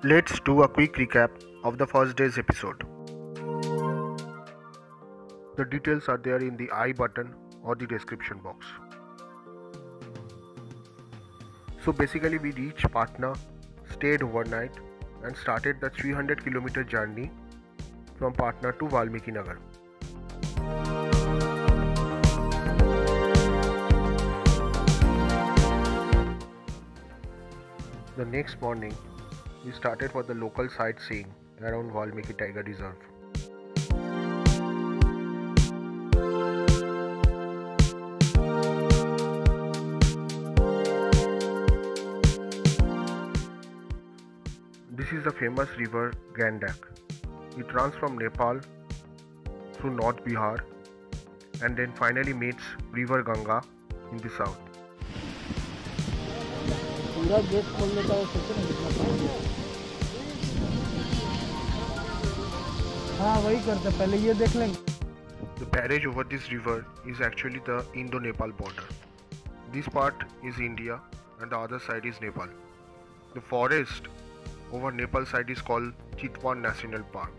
Let's do a quick recap of the first day's episode. The details are there in the I button or the description box. So basically we reached Patna, stayed overnight and started the 300-kilometer journey from Patna to Valmiki Nagar. The next morning, we started for the local sightseeing around Valmiki Tiger Reserve. This is the famous river Gandak. It runs from Nepal through North Bihar and then finally meets river Ganga in the south. पूरा gate खोल लेता है सोचो ना कितना पानी है। हाँ वही करते पहले ये देख लेंगे। The barrage over this river is actually the Indo-Nepal border. This part is India and the other side is Nepal. The forest over Nepal side is called Chitwan National Park.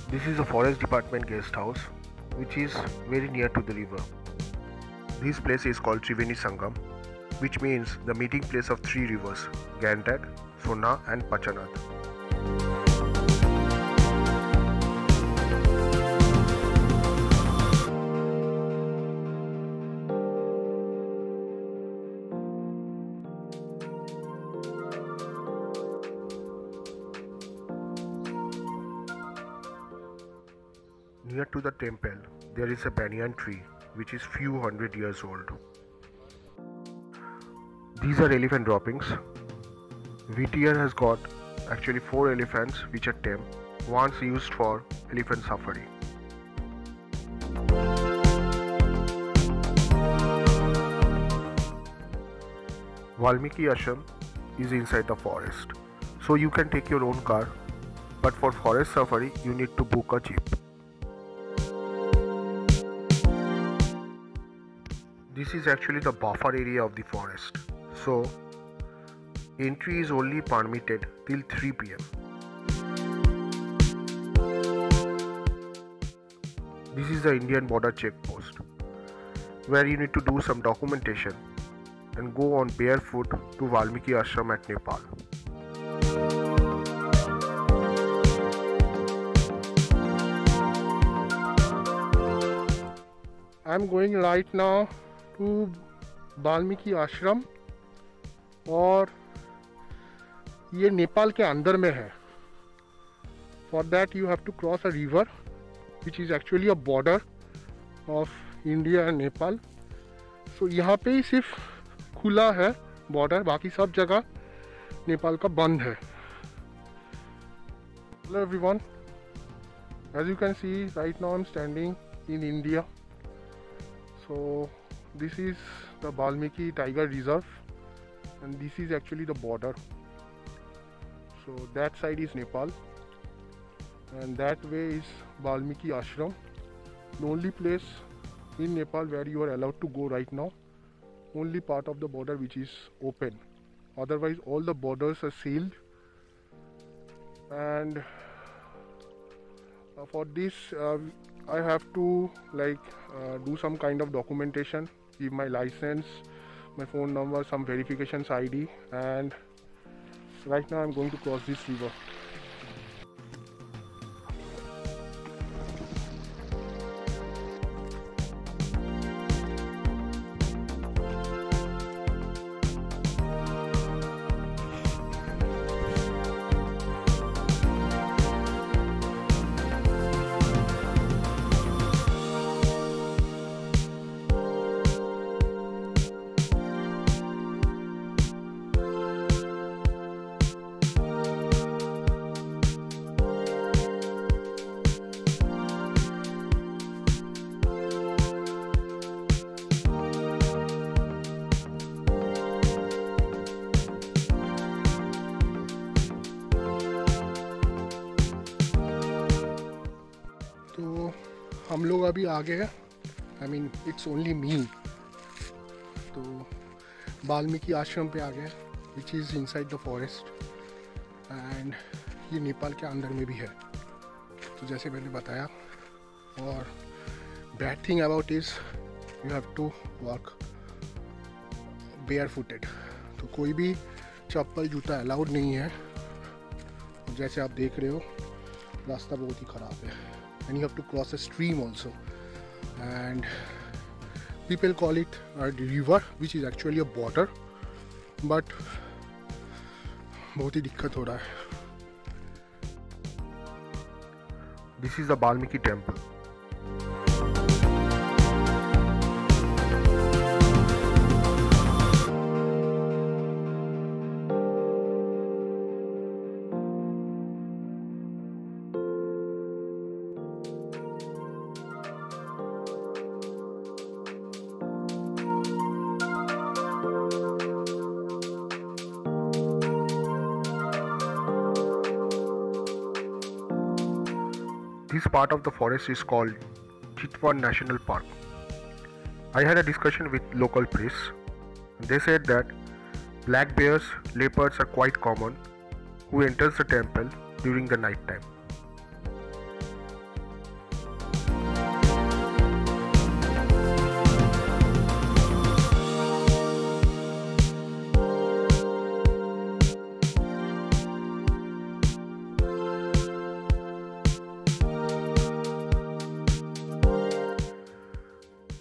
This is a forest department guest house which is very near to the river. This place is called Triveni Sangam, which means the meeting place of three rivers, Gandak, Sona and Pachanath. Near to the temple, there is a banyan tree which is few hundred years old. These are elephant droppings. VTR has got actually 4 elephants which are tame, once used for elephant safari. Valmiki Ashram is inside the forest, so you can take your own car, but for forest safari you need to book a jeep. This is actually the buffer area of the forest, so entry is only permitted till 3 p.m. This is the Indian border checkpost, where you need to do some documentation and go on barefoot to Valmiki Ashram at Nepal. I am going right now to Valmiki आश्रम और ये नेपाल के अंदर में है. For that you have to cross a river which is actually a border of India and Nepal. So यहाँ पे ही सिर्फ खुला है border, बाकी सब जगह नेपाल का बंद है. Hello everyone, as you can see right now I'm standing in India. So this is the Valmiki Tiger Reserve and this is actually the border. So that side is Nepal and that way is Valmiki Ashram, the only place in Nepal where you are allowed to go right now, only part of the border which is open, otherwise all the borders are sealed. And for this I have to do some kind of documentation, give my license, my phone number, some verifications ID, and right now I'm going to cross this river. हम लोग अभी आ गए हैं, I mean it's only me, तो वाल्मीकि आश्रम पे आ गए, which is inside the forest, and ये नेपाल के अंदर में भी है, तो जैसे मैंने बताया। और bad thing about is you have to walk barefooted, तो कोई भी चप्पल जूता अलाउड नहीं है। जैसे आप देख रहे हो रास्ता बहुत ही ख़राब है, and you have to cross a stream also, and people call it a river which is actually a border, but बहुत ही दिक्कत हो रहा है। This is the Valmiki temple. This part of the forest is called Chitwan National Park. I had a discussion with local press. They said that black bears, leopards are quite common who enters the temple during the night time.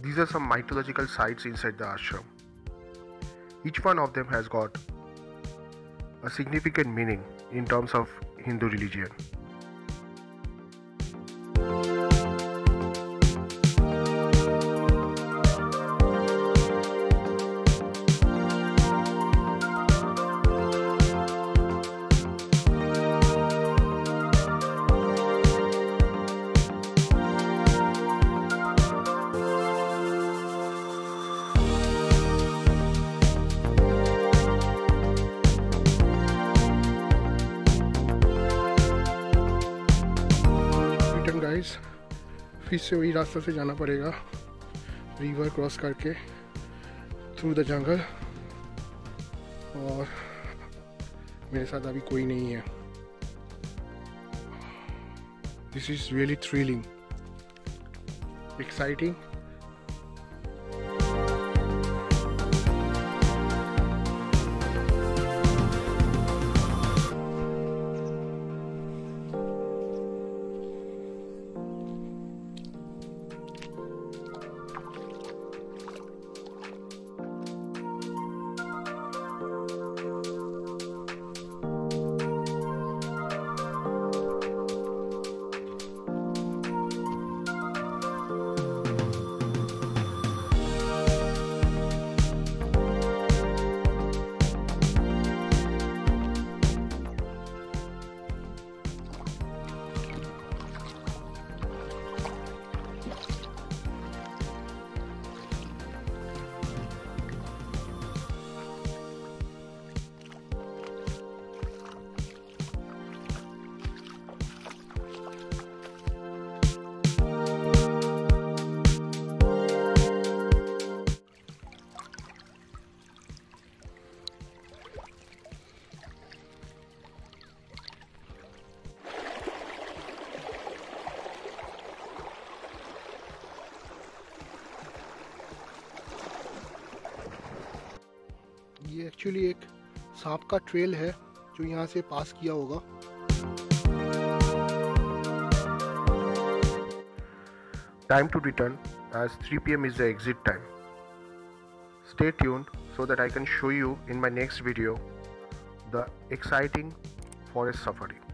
These are some mythological sites inside the ashram. Each one of them has got a significant meaning in terms of Hindu religion. Guys, फिर से वही रास्ता से जाना पड़ेगा, river cross करके through the jungle, और मेरे साथ अभी कोई नहीं है। This is really thrilling, exciting. ये एक्चुअली एक सांप का ट्रेल है जो यहाँ से पास किया होगा। Time to return as 3 PM is the exit time. Stay tuned so that I can show you in my next video the exciting forest safari.